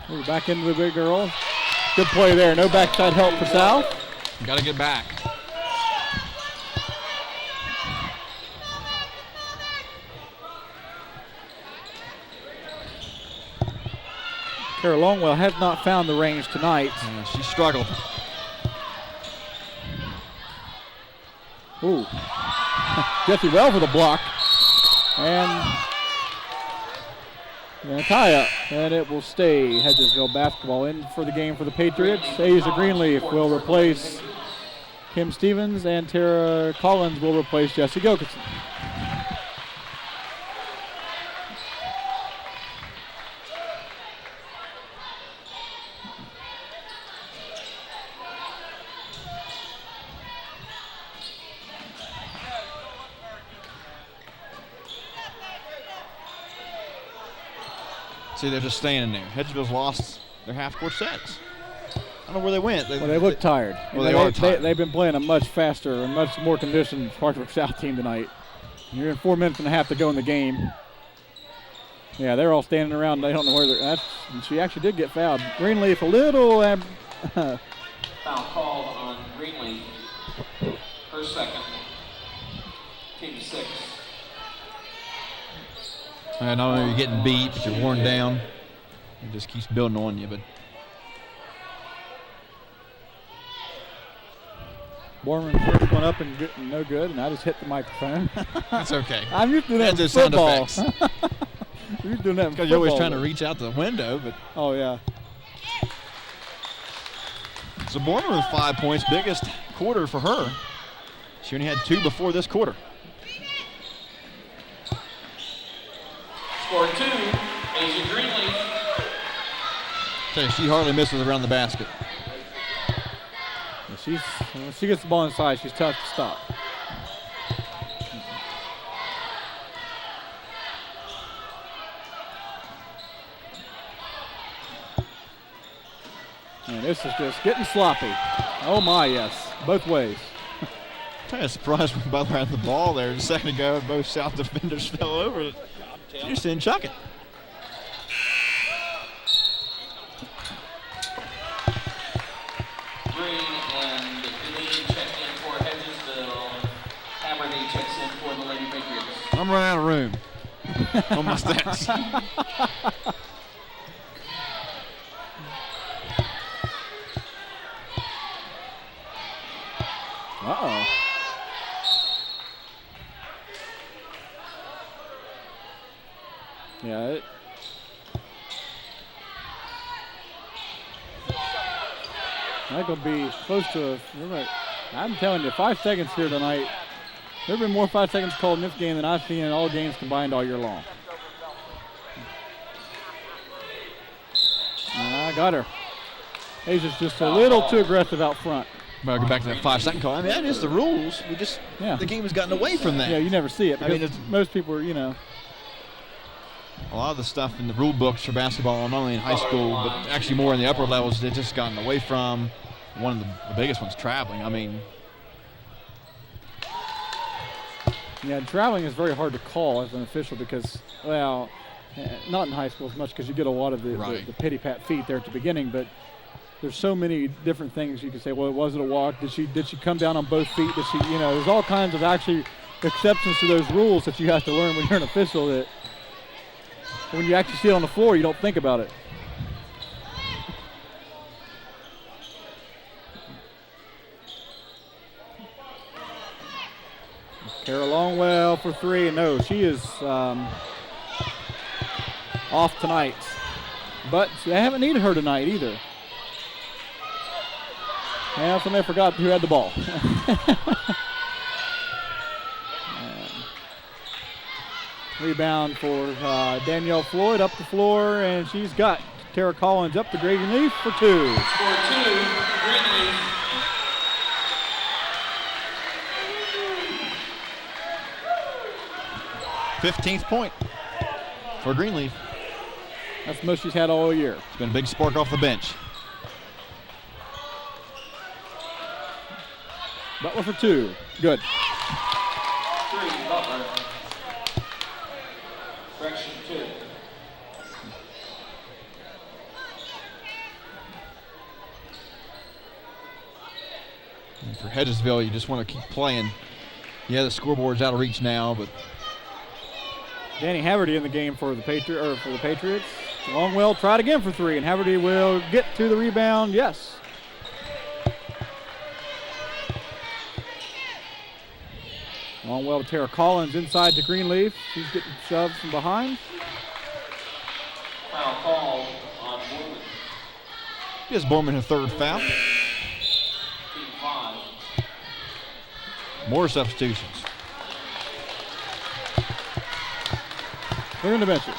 We're back into the big girl. Good play there. No backside help for South. Got to get back. Kara Longwell has not found the range tonight. Yeah, she struggled. Ooh. Jesse well for the block. And a tie up. And it will stay. Hedgesville basketball in for the game for the Patriots. Asia Greenleaf will replace Kim Stevens, and Tara Collins will replace Jesse Gilkison. See, they're just standing there. Hedgesville's lost their half-court sets. I don't know where they went. They look tired. Well, they are tired. They've been playing a much faster and much more conditioned Parkersburg South team tonight. You're in 4 minutes and a half to go in the game. Yeah, they're all standing around. They don't know where they're at. And she actually did get fouled. Greenleaf a little. Foul called on Greenleaf. Her second. Team 6. Not only are you getting beat, but you're worn down. It just keeps building on you. But Borman first one up and no good, and I just hit the microphone. That's okay. I'm used to that in those football. sound effects. I'm used to doing that in Because you're always football. trying to reach out the window. But Oh, yeah. so Borman with 5 points, biggest quarter for her. She only had 2 before this quarter. Score 2, Asia Greenleaf. Tell you, she hardly misses around the basket. When she gets the ball inside, she's tough to stop. And this is just getting sloppy. Oh my, yes. both ways. Kind of surprised when Butler had the ball there just a second ago and both South defenders fell over it. You just didn't chuck it. Green and Delaney checked in for Hedgesville. Haverty checks in for the Lady Patriots. I'm running out of room on my stats. Uh-oh. Yeah, that could be close to I'm telling you, 5 seconds here tonight. There have been more 5 seconds called in this game than I've seen in all games combined all year long. I got her. Asia's just a little too aggressive out front. Well, go back to that 5-second call. I mean, that is the rules. The game has gotten away from that. Yeah, you never see it. I mean, most people are, a lot of the stuff in the rule books for basketball, not only in high school, but actually more in the upper levels, they've just gotten away from. One of the biggest ones, traveling. I mean, yeah, traveling is very hard to call as an official because, well, not in high school as much because you get a lot of the pity-pat feet there at the beginning, but there's so many different things you can say. Well, was it a walk? Did she come down on both feet? Did she, there's all kinds of actually exceptions to those rules that you have to learn when you're an official that when you actually see it on the floor, you don't think about it. Kara Longwell for three. No, she is off tonight. But they haven't needed her tonight either. Yeah, somebody forgot who had the ball. Rebound for Danielle Floyd up the floor, and she's got Tara Collins up to Greenleaf for two. For two, Greenleaf. "15th point for Greenleaf. That's the most she's had all year. It's been a big spark off the bench. Butler for two. Good. Three, Butler. Correction, two. And for Hedgesville, you just want to keep playing. Yeah, the scoreboard's out of reach now, but Danny Haverty in the game for the Patriots. Longwell tried again for three, and Haverty will get to the rebound. Yes. Longwell to Tara Collins inside to Greenleaf. She's getting shoved from behind. Foul call on Borman. gives Borman her third foul. Team 5. More substitutions. They're in the benches.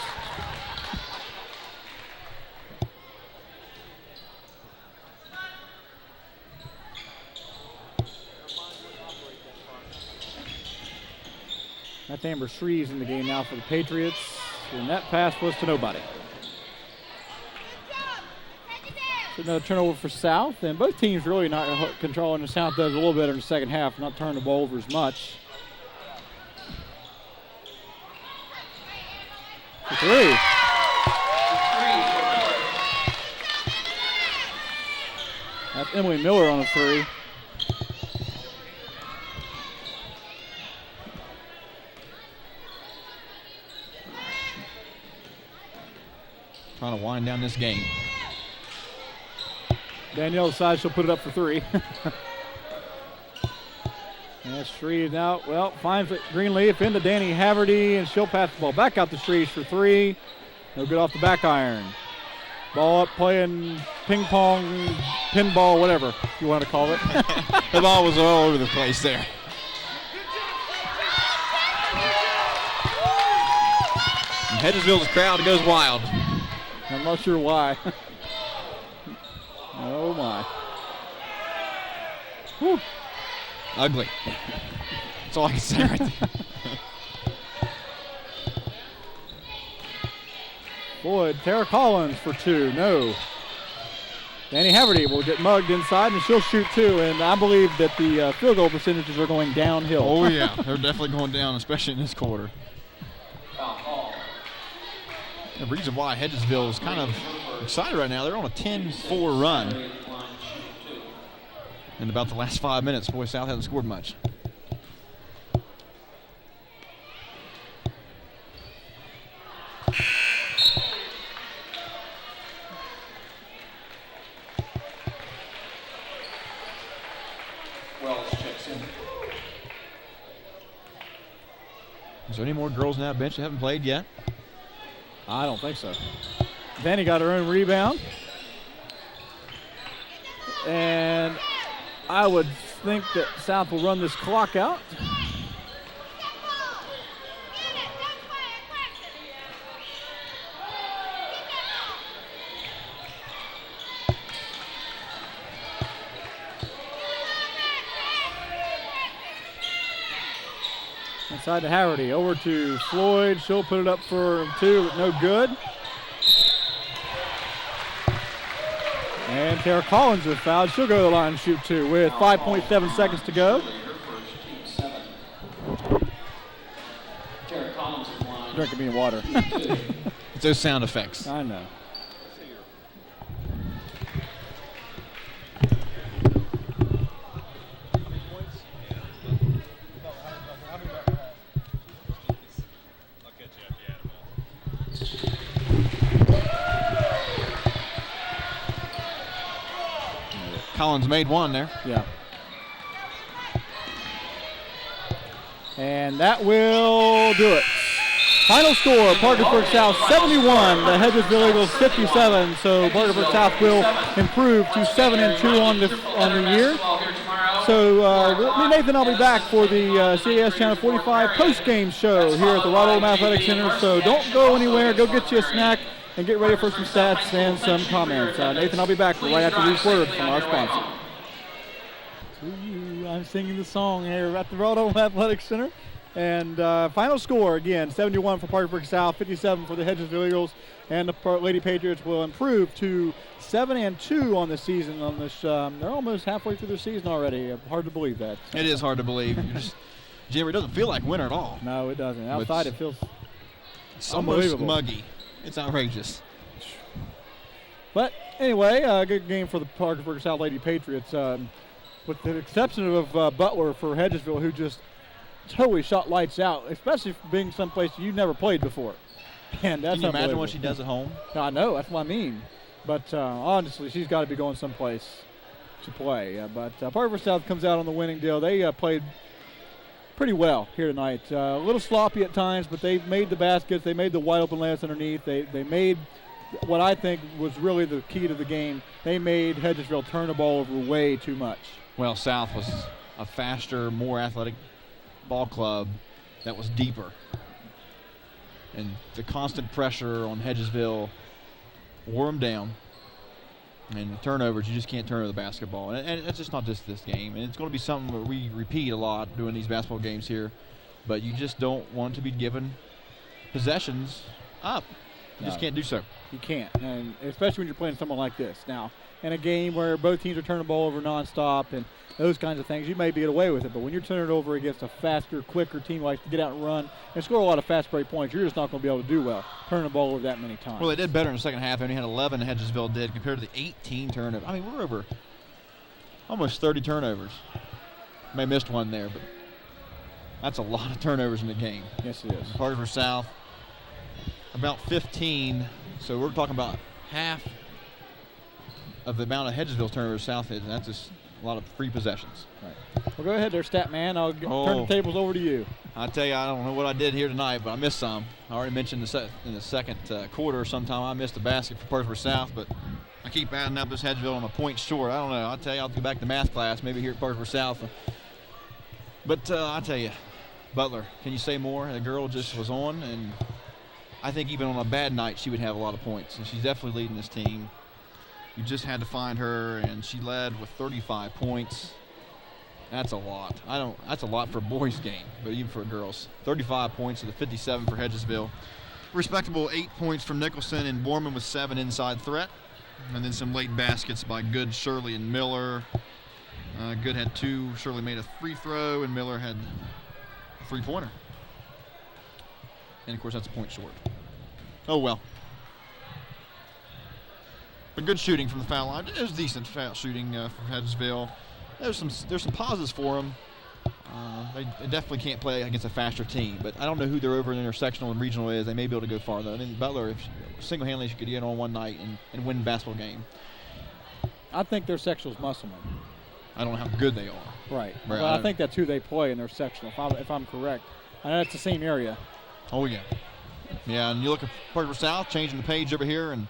That's Amber Shreves in the game now for the Patriots, and that pass was to nobody. So another turnover for South, and both teams really not controlling. The South does a little better in the second half, not turning the ball over as much. For three. That's Emily Miller on a three. Trying to wind down this game. Danielle decides she'll put it up for three. And Shreves out. Well, finds it. Greenleaf into Danny Haverty, and she'll pass the ball back out to Shreves for three. No good off the back iron. Ball up, playing ping pong, pinball, whatever you want to call it. The ball was all over the place there. And Hedgesville's crowd goes wild. I'm not sure why. Oh my. Whew. Ugly. That's all I can say right there. Boy, Tara Collins for two. No. Danny Haverty will get mugged inside, and she'll shoot too. And I believe that the field goal percentages are going downhill. Oh, yeah. They're definitely going down, especially in this quarter. The reason why Hedgesville is kind of excited right now, they're on a 10-4 run. In about the last 5 minutes, Boys South hasn't scored much. Is there any more girls on that bench that haven't played yet? I don't think so. Vanny got her own rebound. And I would think that South will run this clock out. Inside to Haverty, over to Floyd. She'll put it up for 2, but no good. And Tara Collins is fouled. She'll go to the line and shoot 2 with 5.7 seconds to go. Drinking me water. It's those sound effects. I know. Collins made one there. Yeah. And that will do it. Final score, Parkersburg South 71, the Hedgesville Eagles 57. So Parkersburg South will improve to 7-2 on the year. So Nathan, I'll be back for the CAS Channel 45 post-game show here at the Rod Oldham Athletic Center. So don't go anywhere. Go get you a snack and get ready for some stats and some comments. Nathan, I'll be back right after these words from our sponsor. I'm singing the song here at the Rod Oldham Athletic Center. And final score, again, 71 for Parkersburg South, 57 for the Hedgesville Eagles. And the Lady Patriots will improve to 7-2 on the season. On this, they're almost halfway through their season already. Hard to believe that. It is hard to believe. Jimmy, it doesn't feel like winter at all. No, it doesn't. Outside, it feels almost muggy. It's outrageous. But anyway, a good game for the Parkersburg South Lady Patriots. With the exception of Butler for Hedgesville, who just totally shot lights out, especially for being someplace you never played before. And that's Can you imagine what she does at home? I know, that's what I mean. But honestly, she's got to be going someplace to play. But Parkersburg South comes out on the winning deal. They played pretty well here tonight. A little sloppy at times, but they made the baskets. They made the wide open layups underneath. They made what I think was really the key to the game. They made Hedgesville turn the ball over way too much. Well, South was a faster, more athletic ball club that was deeper. And the constant pressure on Hedgesville wore them down. And the turnovers, you just can't turn over the basketball. And it's just not just this game. And it's going to be something that we repeat a lot doing these basketball games here. But you just don't want to be given possessions up. You just can't do so. You can't, and especially when you're playing someone like this. Now, in a game where both teams are turning the ball over nonstop and those kinds of things, you may get away with it. But when you're turning it over against a faster, quicker team like to get out and run and score a lot of fast break points, you're just not going to be able to do well turning the ball over that many times. Well, they did better in the second half. They only had 11, Hedgesville did, compared to the 18 turnovers. I mean, we're over almost 30 turnovers. May have missed one there, but that's a lot of turnovers in the game. Yes, it is. Parkersburg South, about 15. So we're talking about half of the amount of Hedgesville turnovers South is, and that's just a lot of free possessions. Right. Well, go ahead there, stat man. I'll turn the tables over to you. I tell you, I don't know what I did here tonight, but I missed some. I already mentioned in the second quarter sometime I missed a basket for Parkersburg South, but I keep adding up this Hedgesville on a point short. I don't know. I'll tell you, I'll go back to math class, maybe here at Parkersburg South. But I tell you, Butler, can you say more? The girl just was on, and I think even on a bad night she would have a lot of points, and she's definitely leading this team. You just had to find her, and she led with 35 points. That's a lot. That's a lot for a boys' game, but even for a girls. 35 points to the 57 for Hedgesville. Respectable 8 points from Nicholson, and Borman with 7 inside threat. And then some late baskets by Good, Shirley, and Miller. Good had 2. Shirley made a free throw, and Miller had a three-pointer. And, of course, that's a point short. Oh, well. But good shooting from the foul line. It was decent foul shooting from Hedgesville. There's some positives for them. They definitely can't play against a faster team, but I don't know who their over and intersectional and regional is. They may be able to go far, though. I mean, Butler, if single-handedly, she could get on one night and win a basketball game. I think their sectional's Musselman. I don't know how good they are. Right. Well, I think that's who they play in their sectional, if I'm correct. I know it's the same area. Oh, yeah. Yeah, and you look at Parkersburg South, changing the page over here, and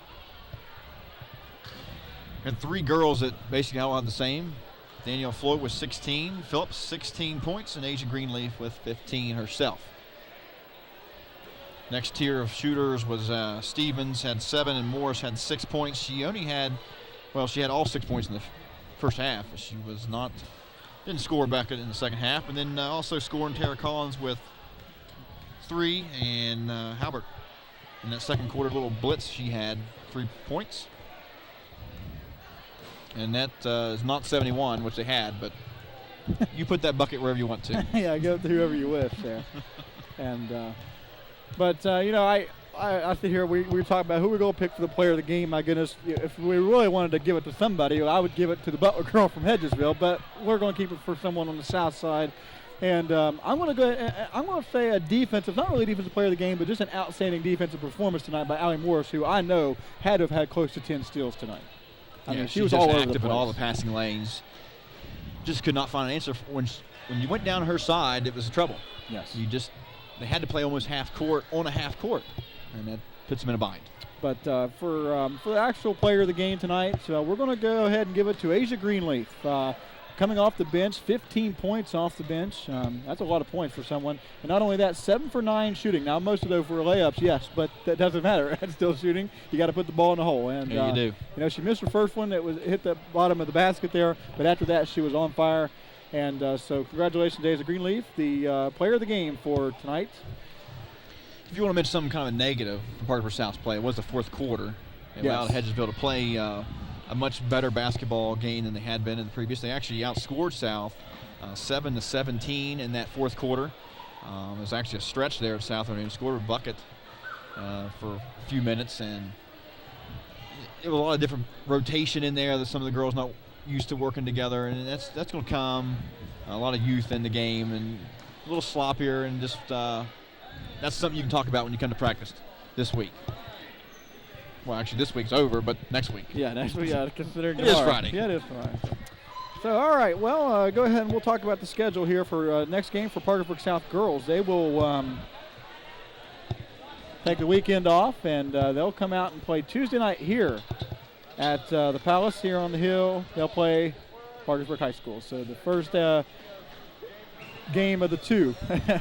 had 3 girls that basically all had the same. Danielle Floyd with 16, Phillips 16 points, and Asia Greenleaf with 15 herself. Next tier of shooters was Stevens had 7, and Morris had 6 points. She only had, she had all 6 points in the first half. But she was didn't score back in the second half. And then also scoring Tara Collins with 3, and Halbert in that second quarter little blitz, she had 3 points. And that is not 71, which they had, but you put that bucket wherever you want to. Yeah, go to whoever you wish there. And, I sit here, we were talking about who we're going to pick for the player of the game. My goodness, if we really wanted to give it to somebody, I would give it to the Butler girl from Hedgesville, but we're going to keep it for someone on the south side. And I'm going to say a defensive, not really defensive player of the game, but just an outstanding defensive performance tonight by Allie Morris, who I know had to have had close to 10 steals tonight. I mean, she was all over the active place. in all the passing lanes. Just could not find an answer. When you went down her side, it was trouble. Yes. They had to play almost half court on a half court, and that puts them in a bind. But for the actual player of the game tonight, we're going to go ahead and give it to Asia Greenleaf. Coming off the bench, 15 points off the bench. That's a lot of points for someone. And not only that, 7 for 9 shooting. Now, most of those were layups, yes, but that doesn't matter. It's still shooting. You got to put the ball in the hole. And yeah, you do. She missed her first one. It hit the bottom of the basket there. But after that, she was on fire. And so congratulations, Asia Greenleaf, the player of the game for tonight. If you want to mention something kind of negative from Parkersburg South's play, it was the fourth quarter. It allowed Hedgesville to play a much better basketball game than they had been in the previous. They actually outscored South 7-17 in that fourth quarter. It was actually a stretch there at South. They scored a bucket for a few minutes, and it was a lot of different rotation in there that some of the girls not used to working together, and that's going to come. A lot of youth in the game, and a little sloppier, and just that's something you can talk about when you come to practice this week. Well, actually, this week's over, but next week. Yeah, next week, considering it is Friday. Yeah, it is Friday. So, all right, well, go ahead and we'll talk about the schedule here for next game for Parkersburg South girls. They will take the weekend off, and they'll come out and play Tuesday night here at the Palace here on the hill. They'll play Parkersburg High School. So the first game of the 2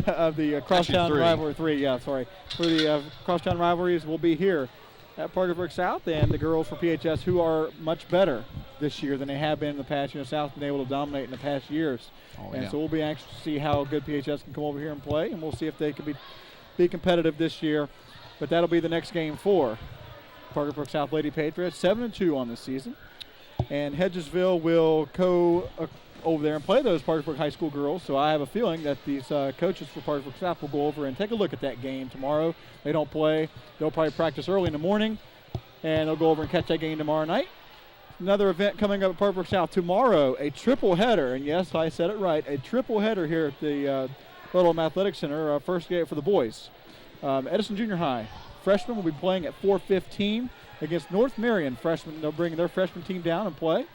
of the crosstown rivalry, 3, yeah, sorry, for the crosstown rivalries will be here at Parkersburg South, and the girls for PHS, who are much better this year than they have been in the past. South has been able to dominate in the past years. So we'll be anxious to see how good PHS can come over here and play, and we'll see if they can be competitive this year. But that'll be the next game for Parkersburg South Lady Patriots, 7-2 on this season. And Hedgesville will go over there and play those Parkersburg High School girls. So I have a feeling that these coaches for Parkersburg South will go over and take a look at that game tomorrow. They don't play. They'll probably practice early in the morning, and they'll go over and catch that game tomorrow night. Another event coming up at Parkersburg South tomorrow, a triple header. And yes, I said it right, a triple header here at the Little Athletic Center. First game for the boys. Edison Junior High freshmen will be playing at 4:15 against North Marion freshmen. They'll bring their freshman team down and play.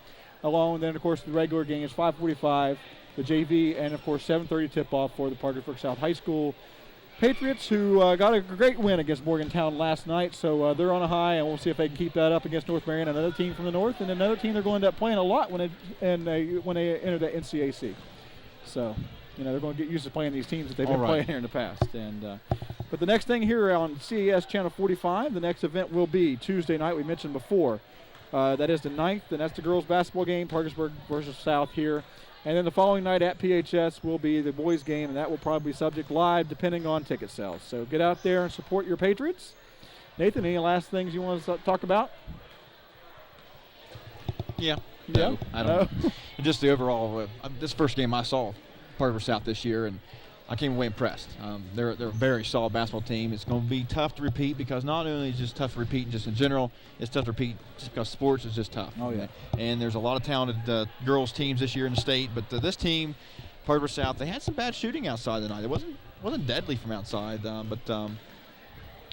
Along with then, of course, the regular game is 5:45, the JV, and, of course, 7:30 tip-off for the Parkersburg South High School Patriots, who got a great win against Morgantown last night. So they're on a high, and we'll see if they can keep that up against North Marion, another team from the north, and another team they're going to end up playing a lot when they enter the NCAC. So, they're going to get used to playing these teams that they've been playing here in the past. And but the next thing here on CAS Channel 45, the next event will be Tuesday night, we mentioned before. That is the 9th, and that's the girls' basketball game, Parkersburg versus South here. And then the following night at PHS will be the boys' game, and that will probably be subject live depending on ticket sales. So get out there and support your Patriots. Nathan, any last things you want to talk about? Yeah. Yeah. No, I don't know. Just the overall, this first game I saw Parkersburg South this year, and I came away impressed. They're a very solid basketball team. It's going to be tough to repeat because not only is it just tough to repeat just in general, it's tough to repeat just because sports is just tough. Oh, yeah. And there's a lot of talented girls teams this year in the state, but this team, Parkersburg South, they had some bad shooting outside tonight. It wasn't deadly from outside, but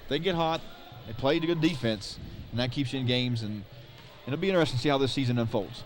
they get hot. They play good defense, and that keeps you in games, and it'll be interesting to see how this season unfolds.